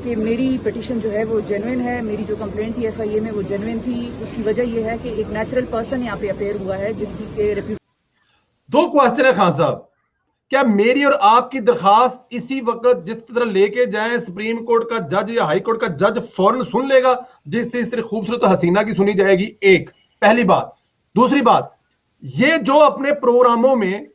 कि मेरी पिटीशन जो है वो जेन्युइन है, मेरी जो कंप्लेंट थी एफआईए में वो जेन्युइन थी। उसकी वजह ये है कि एक नेचुरल पर्सन यहाँ पे अपेयर हुआ है जिसकी के दो क्वेश्चन है खान साहब, क्या मेरी और आपकी दरखास्त इसी वक्त जिस तरह लेके जाएं सुप्रीम कोर्ट का जज या हाई कोर्ट का जज फौरन सुन लेगा जिससे इस तरह खूबसूरत हसीना की सुनी जाएगी? एक पहली बात। दूसरी बात, ये जो अपने प्रोग्रामों में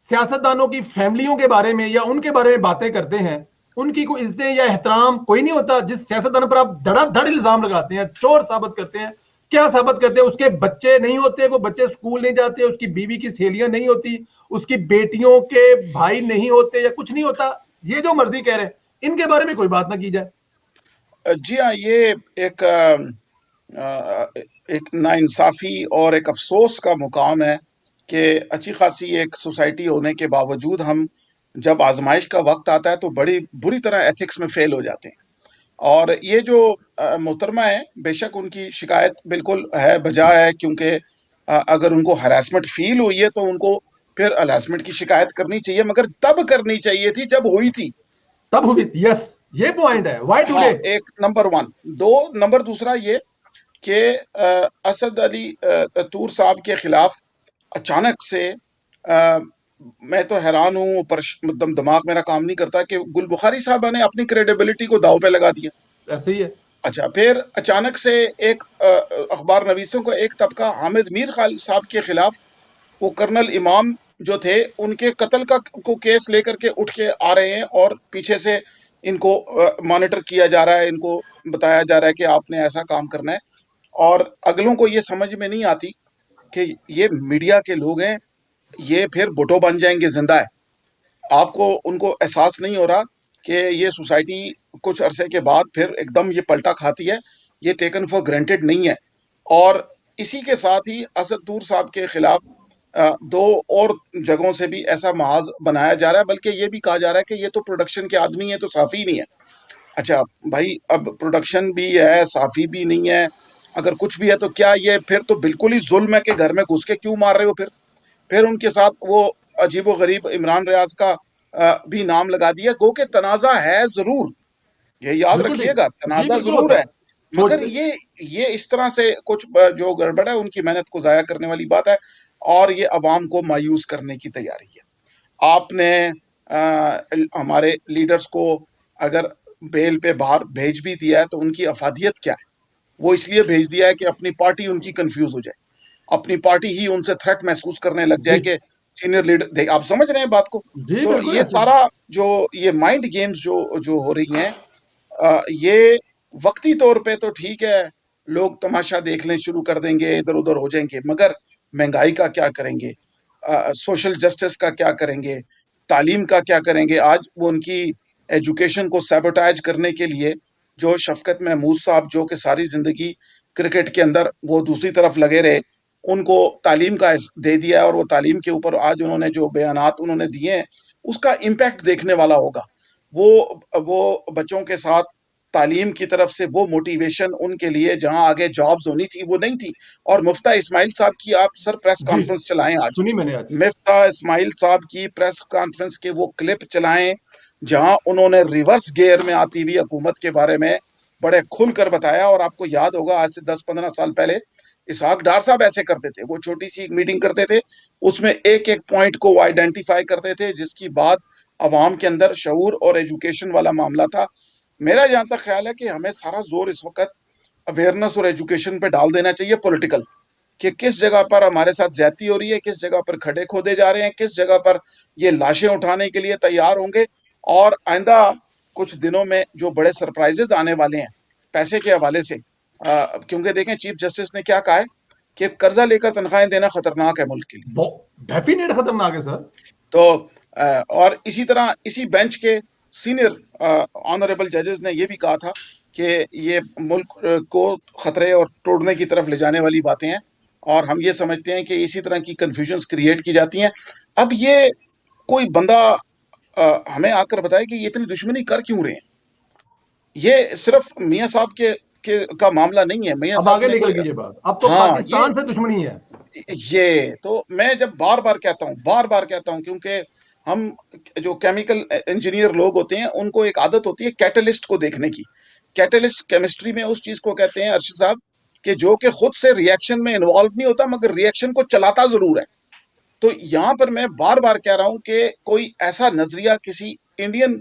सियासतदानों की फैमिलियों के बारे में या उनके बारे में बातें करते हैं, उनकी कोई इज्जत या एहतराम कोई नहीं होता? जिस सियासतदान पर आप धड़ाधड़ इल्जाम लगाते हैं, चोर साबित करते हैं, क्या साबित करते हैं? उसके बच्चे नहीं होते, वो बच्चे स्कूल नहीं जाते, उसकी बीवी की सहेलियां नहीं होती, उसकी बेटियों के भाई नहीं होते या कुछ नहीं होता? ये जो मर्जी कह रहे हैं, इनके बारे में कोई बात ना की जाए। जी हाँ, ये एक एक नाइंसाफी और एक अफसोस का मुकाम है कि अच्छी खासी एक सोसाइटी होने के बावजूद हम जब आजमाइश का वक्त आता है तो बड़ी बुरी तरह एथिक्स में फेल हो जाते हैं। और ये जो मोहतरमा है, बेशक उनकी शिकायत बिल्कुल है, बजा है, क्योंकि अगर उनको हरासमेंट फील हुई है तो उनको फिर हरासमेंट की शिकायत करनी चाहिए, मगर तब करनी चाहिए थी जब हुई थी। तब हुई, यस, ये पॉइंट है। व्हाई हाँ, टुडे? एक नंबर वन। दो नंबर दूसरा ये कि असद अली तूर साहब के खिलाफ अचानक से मैं तो हैरान हूँ, पर मतलब दिमाग मेरा काम नहीं करता कि गुल बुखारी साहब ने अपनी क्रेडिबिलिटी को दाव पे लगा दिया। ऐसे ही है। अच्छा, फिर अचानक से एक अखबार नवीसों का एक तबका हामिद मीर खान साहब के खिलाफ, वो कर्नल इमाम जो थे उनके कत्ल का को केस लेकर के उठ के आ रहे हैं, और पीछे से इनको मॉनिटर किया जा रहा है, इनको बताया जा रहा है कि आपने ऐसा काम करना है। और अगलों को ये समझ में नहीं आती कि ये मीडिया के लोग हैं, ये फिर भुट्टो बन जाएंगे जिंदा है। आपको उनको एहसास नहीं हो रहा कि ये सोसाइटी कुछ अरसे के बाद फिर एकदम ये पलटा खाती है, ये टेकन फॉर ग्रांटेड नहीं है। और इसी के साथ ही असद दूर साहब के खिलाफ दो और जगहों से भी ऐसा महाज बनाया जा रहा है, बल्कि ये भी कहा जा रहा है कि ये तो प्रोडक्शन के आदमी है, तो साफी नहीं है। अच्छा भाई, अब प्रोडक्शन भी है, साफी भी नहीं है, अगर कुछ भी है तो क्या ये फिर तो बिल्कुल ही जुल्म है कि घर में घुस के क्यों मार रहे हो? फिर उनके साथ वो अजीबो गरीब इमरान रियाज का भी नाम लगा दिया, गो के तनाजा है जरूर, ये याद बिल्कुल ठीक। रखिएगा, जी तनाजा बिल्कुल जरूर होता है, है। मगर सोच। ये इस तरह से कुछ जो गड़बड़ है, उनकी मेहनत को जाया करने वाली बात है, और ये अवाम को मायूस करने की तैयारी है। आपने हमारे लीडर्स को अगर बेल पे बाहर भेज भी दिया है तो उनकी अफादियत क्या है? वो इसलिए भेज दिया है कि अपनी पार्टी उनकी कंफ्यूज हो जाए, अपनी पार्टी ही उनसे थ्रेट महसूस करने लग जाए जी कि सीनियर लीडर देख, आप समझ रहे हैं बात को? जी तो बिल्कुल ये ऐसे। सारा जो ये माइंड गेम्स जो जो हो रही हैं, ये वक्ती तौर पे तो ठीक है, लोग तमाशा देखने शुरू कर देंगे, इधर उधर हो जाएंगे, मगर महंगाई का क्या करेंगे? सोशल जस्टिस का क्या करेंगे? तालीम का क्या करेंगे? आज वो उनकी एजुकेशन को सैबोटाइज करने के लिए जो शफकत महमूद साहब, जो कि सारी जिंदगी क्रिकेट के अंदर वो दूसरी तरफ लगे रहे, उनको तालीम का दे दिया है, और वो तालीम के ऊपर आज उन्होंने जो बयानात उन्होंने दिए हैं, उसका इम्पैक्ट देखने वाला होगा। वो बच्चों के साथ तालीम की तरफ से वो मोटिवेशन उनके लिए जहां आगे जॉब्स होनी थी वो नहीं थी। और मुफ्ता इस्माइल साहब की आप सर प्रेस जी कॉन्फ्रेंस चलाएं आज, सुनी मैंने आज। मुफ्ता इस्माइल साहब की प्रेस कॉन्फ्रेंस के वो क्लिप चलाएं जहां उन्होंने रिवर्स गियर में आती हुई हुकूमत के बारे में बड़े खुलकर बताया। और आपको याद होगा, आज से 10-15 साल पहले इसहाक डार साहब ऐसे करते थे, वो छोटी सी एक मीटिंग करते थे, उसमें एक एक पॉइंट को वो आइडेंटिफाई करते थे, जिसकी बात अवाम के अंदर शऊर और एजुकेशन वाला मामला था। मेरा जहां तक ख्याल है कि हमें सारा जोर इस वक्त अवेयरनेस और एजुकेशन पे डाल देना चाहिए, पॉलिटिकल, कि किस जगह पर हमारे साथ ज्यादती हो रही है, किस जगह पर खड्डे खोदे जा रहे हैं, किस जगह पर ये लाशें उठाने के लिए तैयार होंगे। और आइंदा कुछ दिनों में जो बड़े सरप्राइजेस आने वाले हैं पैसे के हवाले से, क्योंकि देखें चीफ जस्टिस ने क्या कहा है कि कर्जा लेकर तनख्वाहें देना खतरनाक है मुल्क के लिए। डेफिनेट खतरनाक है सर। तो और इसी तरह इसी बेंच के सीनियर ऑनरेबल जजेस ने यह भी कहा था कि ये मुल्क को खतरे और तोड़ने की तरफ ले जाने वाली बातें हैं, और हम ये समझते हैं कि इसी तरह की कंफ्यूजन्स क्रिएट की जाती हैं। अब ये कोई बंदा हमें आकर बताए कि ये इतनी दुश्मनी कर क्यों रहे हैं? ये सिर्फ मियाँ साहब के का मामला नहीं है, मियाँ अब साहब आगे ने निकल कोई, गई ये बात, अब तो हाँ, पाकिस्तान से दुश्मनी है। ये तो मैं जब बार बार कहता हूँ, बार बार कहता हूँ, क्योंकि हम जो केमिकल इंजीनियर लोग होते हैं उनको एक आदत होती है कैटलिस्ट को देखने की। कैटलिस्ट केमिस्ट्री में उस चीज को कहते हैं अर्शद साहब कि जो कि खुद से रिएक्शन में इन्वॉल्व नहीं होता मगर रिएक्शन को चलाता जरूर है। तो यहाँ पर मैं बार बार कह रहा हूं कि कोई ऐसा नजरिया किसी इंडियन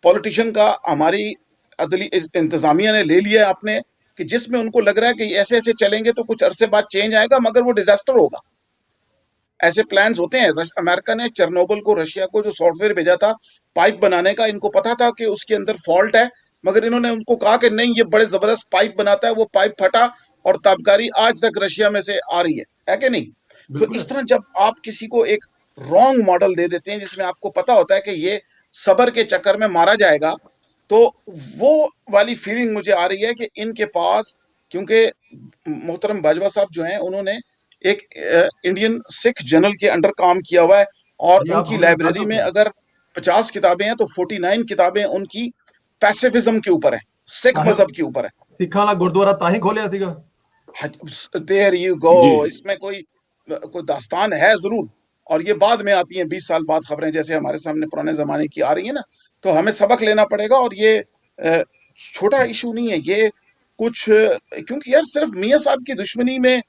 पॉलिटिशियन का हमारी अदली इंतजामिया ने ले लिया है अपने, कि जिसमें उनको लग रहा है कि ऐसे ऐसे चलेंगे तो कुछ अरसे बाद चेंज आएगा, मगर वो डिजास्टर होगा। ऐसे प्लान्स होते हैं। अमेरिका ने चेरनोबिल को, रशिया को जो सॉफ्टवेयर भेजा था पाइप बनाने का, इनको पता था कि उसके अंदर फॉल्ट है, मगर इन्होंने उनको कहा कि नहीं ये बड़े जबरदस्त पाइप बनाता है। वो पाइप फटा और ताबकारी आज तक रशिया में से आ रही है कि नहीं? तो बिल्कुल है। इस तरह जब आप किसी को एक रॉन्ग मॉडल दे देते हैं जिसमें आपको पता होता है कि ये सबर के चक्कर में मारा जाएगा, तो वो वाली फीलिंग मुझे आ रही है कि इनके पास, क्योंकि मोहतरम बाजवा साहब जो हैं उन्होंने एक इंडियन सिख जर्नल के अंडर काम किया हुआ है, और जी, आप उनकी हमें बता लाइब्रेरी दो में फिर। अगर 50 किताबें हैं तो 49 किताबें उनकी पैसिफिज्म के ऊपर है, सिख साहिब मजहब के ऊपर है। सिखा वाला गुरुद्वारा ताही खोलिया सीगा। There you go. जी इसमें कोई कोई दास्तान है जरूर, और ये बाद में आती हैं 20 साल बाद खबरें, जैसे हमारे सामने पुराने जमाने की आ रही है ना। तो हमें सबक लेना पड़ेगा, और ये छोटा इशू नहीं है ये कुछ, क्योंकि यार सिर्फ मियाँ साहब की दुश्मनी में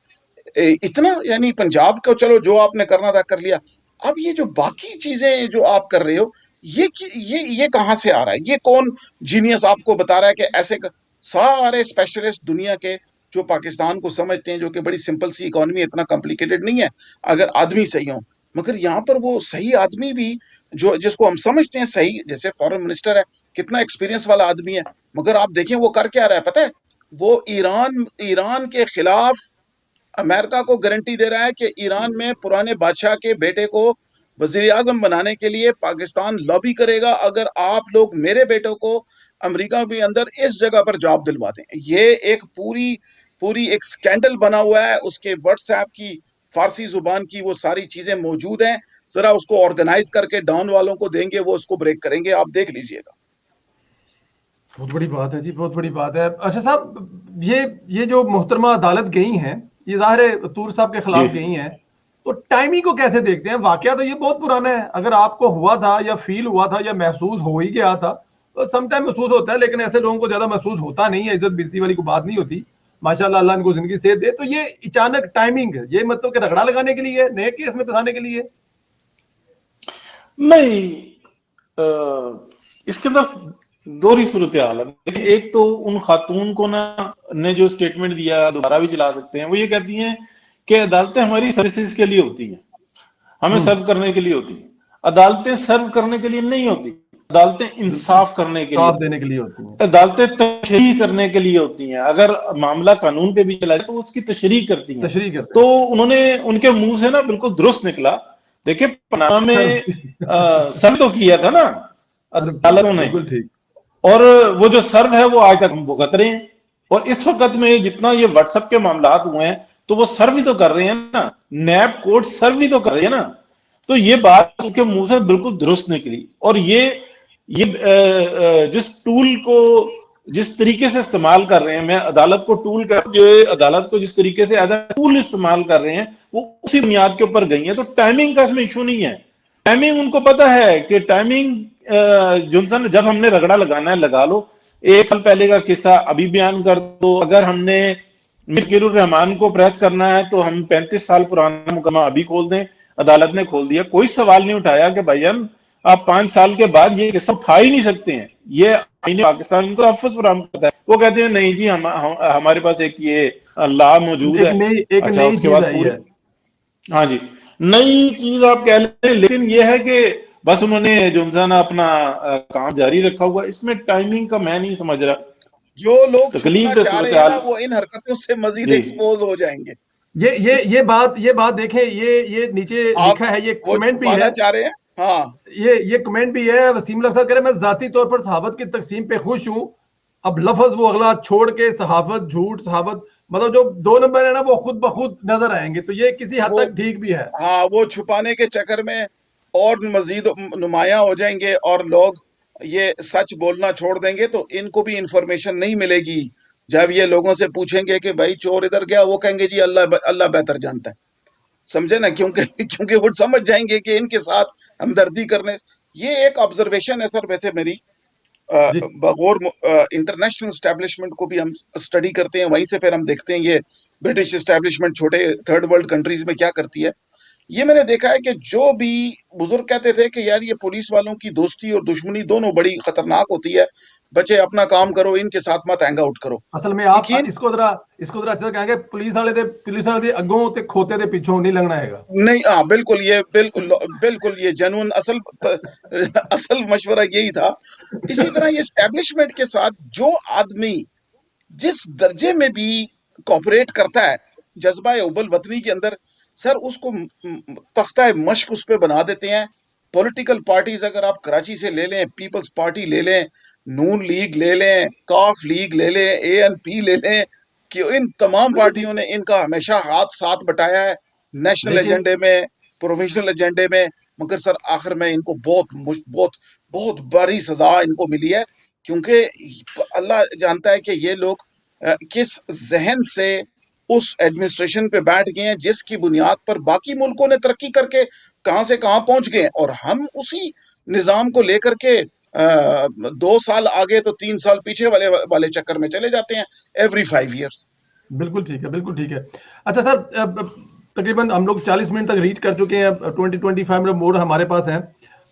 इतना, यानी पंजाब को चलो जो आपने करना था कर लिया, अब ये जो बाकी चीजें जो आप कर रहे हो, ये कहाँ से आ रहा है? ये कौन जीनियस आपको बता रहा है कि सारे स्पेशलिस्ट दुनिया के जो पाकिस्तान को समझते हैं, जो कि बड़ी सिंपल सी इकोनॉमी, इतना कॉम्प्लिकेटेड नहीं है अगर आदमी सही हो, मगर यहाँ पर वो सही आदमी भी जो जिसको हम समझते हैं सही, जैसे फॉरेन मिनिस्टर है, कितना एक्सपीरियंस वाला आदमी है, मगर आप देखें वो कर क्या रहा है पता है? वो ईरान ईरान के खिलाफ अमेरिका को गारंटी दे रहा है कि ईरान में पुराने बादशाह के बेटे को वजीर आजम बनाने के लिए पाकिस्तान लॉबी करेगा, अगर आप लोग मेरे बेटे को अमेरिका के अंदर इस जगह पर जॉब दिलवा दें। ये एक पूरी पूरी एक स्कैंडल बना हुआ है। उसके व्हाट्सएप की फारसी जुबान की वो सारी चीजें मौजूद हैं। जरा उसको ऑर्गेनाइज करके डॉन वालों को देंगे, वो उसको ब्रेक करेंगे, आप देख लीजिएगा। बहुत बड़ी बात है जी, बहुत बड़ी बात है। अच्छा साहब, ये जो मोहतरमा अदालत गई हैं, ये ज़ाहिर है तूर साहब के जी खिलाफ गई हैं, तो टाइमिंग को कैसे देखते हैं? वाकया तो ये बहुत पुराना है, अगर आपको हुआ था या फील हुआ था या महसूस हो ही गया था तो समटाइम महसूस होता है, लेकिन ऐसे लोगों को ज्यादा महसूस होता नहीं है। इज्जत बेइज्जती वाली कोई बात नहीं होती, माशाल्लाह, अल्लाह इनको जिंदगी सेहत दे। तो ये अचानक टाइमिंग, ये मतलब कि रगड़ा लगाने के लिए, नए केस में फंसाने के लिए? नहीं, इसके अंदर दोहरी सूरत हाल है। देखिए, एक तो उन खातून को ना ने जो स्टेटमेंट दिया, दोबारा भी चला सकते हैं, वो ये कहती हैं कि अदालतें हमारी सर्विसेज के लिए होती हैं, हमें सर्व करने के लिए होती हैं। अदालतें सर्व करने के लिए नहीं होती, अदालतें इंसाफ करने के लिए साफ होती देने के लिए होती हैं। हैं, अदालतें तशरीह करने के लिए होती हैं। अगर मामला कानून पे भी चला जाए तो उसकी तशरीह करती हैं। तशरीह करते तो उन्होंने, उनके मुंह से ना बिल्कुल दुरुस्त निकला। देखिए, पनामा में सर्व तो किया था ना अदालतों ने, बिल्कुल ठीक। और वो जो सर्व है वो आज तक हम भुगत रहे हैं। और इस वक्त में जितना ये व्हाट्सएप के मामला हुए हैं, तो वो सर्व भी तो कर रहे हैं ना, नैब कोर्ट सर्व भी तो कर रहे हैं ना। तो ये बात उनके मुंह से बिल्कुल दुरुस्त निकली। और ये जिस टूल को जिस तरीके से इस्तेमाल कर रहे हैं, मैं अदालत को टूल कर, जो अदालत को जिस तरीके से एज ए टूल इस्तेमाल कर रहे हैं, वो उसी बुनियाद के ऊपर गई है। तो टाइमिंग का इसमें इशू नहीं है। टाइमिंग उनको पता है कि टाइमिंग, जुनसन, जब हमने रगड़ा लगाना है लगा लो। 1 साल पहले का किस्सा अभी बयान कर दो। अगर हमने मिर्किरुर रहमान को प्रेस करना है तो हम 35 साल पुराना मुकदमा अभी खोल दें। अदालत ने खोल दिया, कोई सवाल नहीं उठाया कि भाईजान आप 5 साल के बाद ये किस्सा उठा ही नहीं सकते हैं। ये आईने पाकिस्तान इनको तहफ़्फ़ुज़ फराहम करता है। वो कहते हैं नहीं जी, हमारे पास एक ये लॉ मौजूद है। एक अच्छा, नई उसके चीज बाद आई पूरे, है। हाँ जी, नई चीज आप कह लें, लेकिन यह है कि बस उन्होंने जो इंसान अपना काम जारी रखा हुआ। इसमें टाइमिंग का मैं नहीं समझ रहा। जो लोग छुपना तकलीफ तो चाह सूरत रहे हैं ना, हाल। वो इन हरकतों से मजीद जी एक्सपोज हो जाएंगे। ये बात देखें, ये नीचे आप लिखा है, ये वो कमेंट भी छुपाना है। चाह रहे हैं। हाँ, ये कमेंट भी है। वसीम लफ्ज़ कह रहे हैं, मैं जाती तौर पर सहाबत की तकसीम पे खुश हूं। अब लफ्ज वो अगला छोड़ के सहाबत, झूठ सहाबत, मतलब जो 2 नंबर है ना, वो खुद ब खुद नजर आएंगे। तो ये किसी हद वो तक ठीक भी है। हाँ, वो छुपाने के चक्कर में और मजीद नुमाया हो जाएंगे, और लोग ये सच बोलना छोड़ देंगे, तो इनको भी इंफॉर्मेशन नहीं मिलेगी। जब ये लोगों से पूछेंगे कि भाई चोर इधर गया, वो कहेंगे जी अल्लाह अल्लाह बेहतर जानता है। समझे ना, क्योंकि क्योंकि वो समझ जाएंगे कि इनके साथ हमदर्दी करने। ये एक ऑब्जर्वेशन है सर वैसे मेरी, जी बगौर इंटरनेशनल स्टैब्लिशमेंट को भी हम स्टडी करते हैं, वहीं से फिर हम देखते हैं ये ब्रिटिश स्टैब्लिशमेंट छोटे थर्ड वर्ल्ड कंट्रीज में क्या करती है। ये मैंने देखा है कि जो भी बुजुर्ग कहते थे कि यार ये पुलिस वालों की दोस्ती और दुश्मनी दोनों बड़ी खतरनाक होती है, बच्चे अपना काम करो, इनके साथ मत हैंग आउट करो। असल में आप यकीन इसको जरा अच्छे से कहेंगे, पुलिस वाले दे अगों ते खोते दे पिछों नहीं लगना हैगा। नहीं, हाँ बिल्कुल, ये बिल्कुल बिल्कुल ये जेन्युइन असल मशवरा यही था। इसी तरह ये एस्टेब्लिशमेंट के साथ जो आदमी जिस दर्जे में भी कॉपरेट करता है जज्बा उबल वतनी के अंदर, सर उसको तख्ता मश्क उस पे बना देते हैं। पॉलिटिकल पार्टीज अगर आप कराची से ले लें, पीपल्स पार्टी ले लें, नून लीग ले लें, काफ लीग ले लें, ANP ले लें, कि इन तमाम पार्टियों ने इनका हमेशा हाथ साथ बटाया है नेशनल लेकिन एजेंडे में, प्रोविजनल एजेंडे में। मगर सर आखिर में इनको बहुत बहुत बड़ी सजा इनको मिली है, क्योंकि अल्लाह जानता है कि ये लोग किस जहन से उस एडमिनिस्ट्रेशन पे बैठ गए हैं जिसकी बुनियाद पर बाकी मुल्कों ने तरक्की करके कहां से कहां पहुंच गए हैं, और हम उसी निजाम को लेकर के 2 साल आगे तो 3 साल पीछे वाले चक्कर में चले जाते हैं एवरी 5 years। बिल्कुल ठीक है, बिल्कुल ठीक है। अच्छा सर, तकरीबन हम लोग 40 मिनट तक रीच कर चुके हैं, 20-25 मिनट मोर हमारे पास है।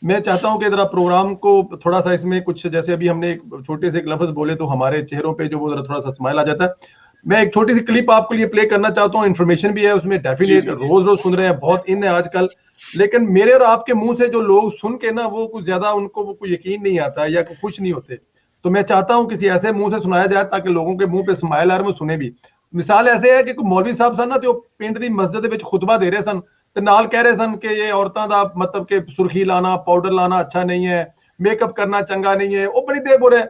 मैं चाहता हूं कि जरा प्रोग्राम को थोड़ा सा इसमें कुछ, जैसे अभी हमने एक छोटे से एक लफ्ज बोले तो हमारे चेहरों पे जो वो जरा थोड़ा सा स्माइल आ जाता है। मैं एक छोटी सी क्लिप आपके लिए प्ले करना चाहता हूँ, इन्फॉर्मेशन भी है उसमें, जी डेफिनेट जी रोज रोज सुन रहे हैं, बहुत इन है आजकल। लेकिन मेरे और आपके मुंह से जो लोग सुन के ना वो कुछ ज्यादा उनको वो कोई यकीन नहीं आता या खुश नहीं होते। तो मैं चाहता हूं किसी ऐसे मुंह से सुनाया जाए ताकि लोगों के मुंह पे स्माइल आ रहे, वो सुने भी। मिसाल ऐसे है कि कोई मौलवी साहब सन ना तो पिंड दी मस्जिद ਦੇ ਵਿੱਚ ਖੁਤਬਾ ਦੇ ਰਹੇ ਸਨ ਤੇ ਨਾਲ ਕਹਿ ਰਹੇ ਸਨ ਕਿ ਇਹ ਔਰਤਾਂ ਦਾ ਮਤਲਬ ਕਿ ਸੁਰਖੀ ਲਾਣਾ, ਪਾਊਡਰ ਲਾਣਾ ਅੱਛਾ ਨਹੀਂ ਹੈ, ਮੇਕਅਪ ਕਰਨਾ ਚੰਗਾ ਨਹੀਂ ਹੈ। ਉਹ ਬੜੀ ਦੇਰ ਬੋਲ ਰਹੇ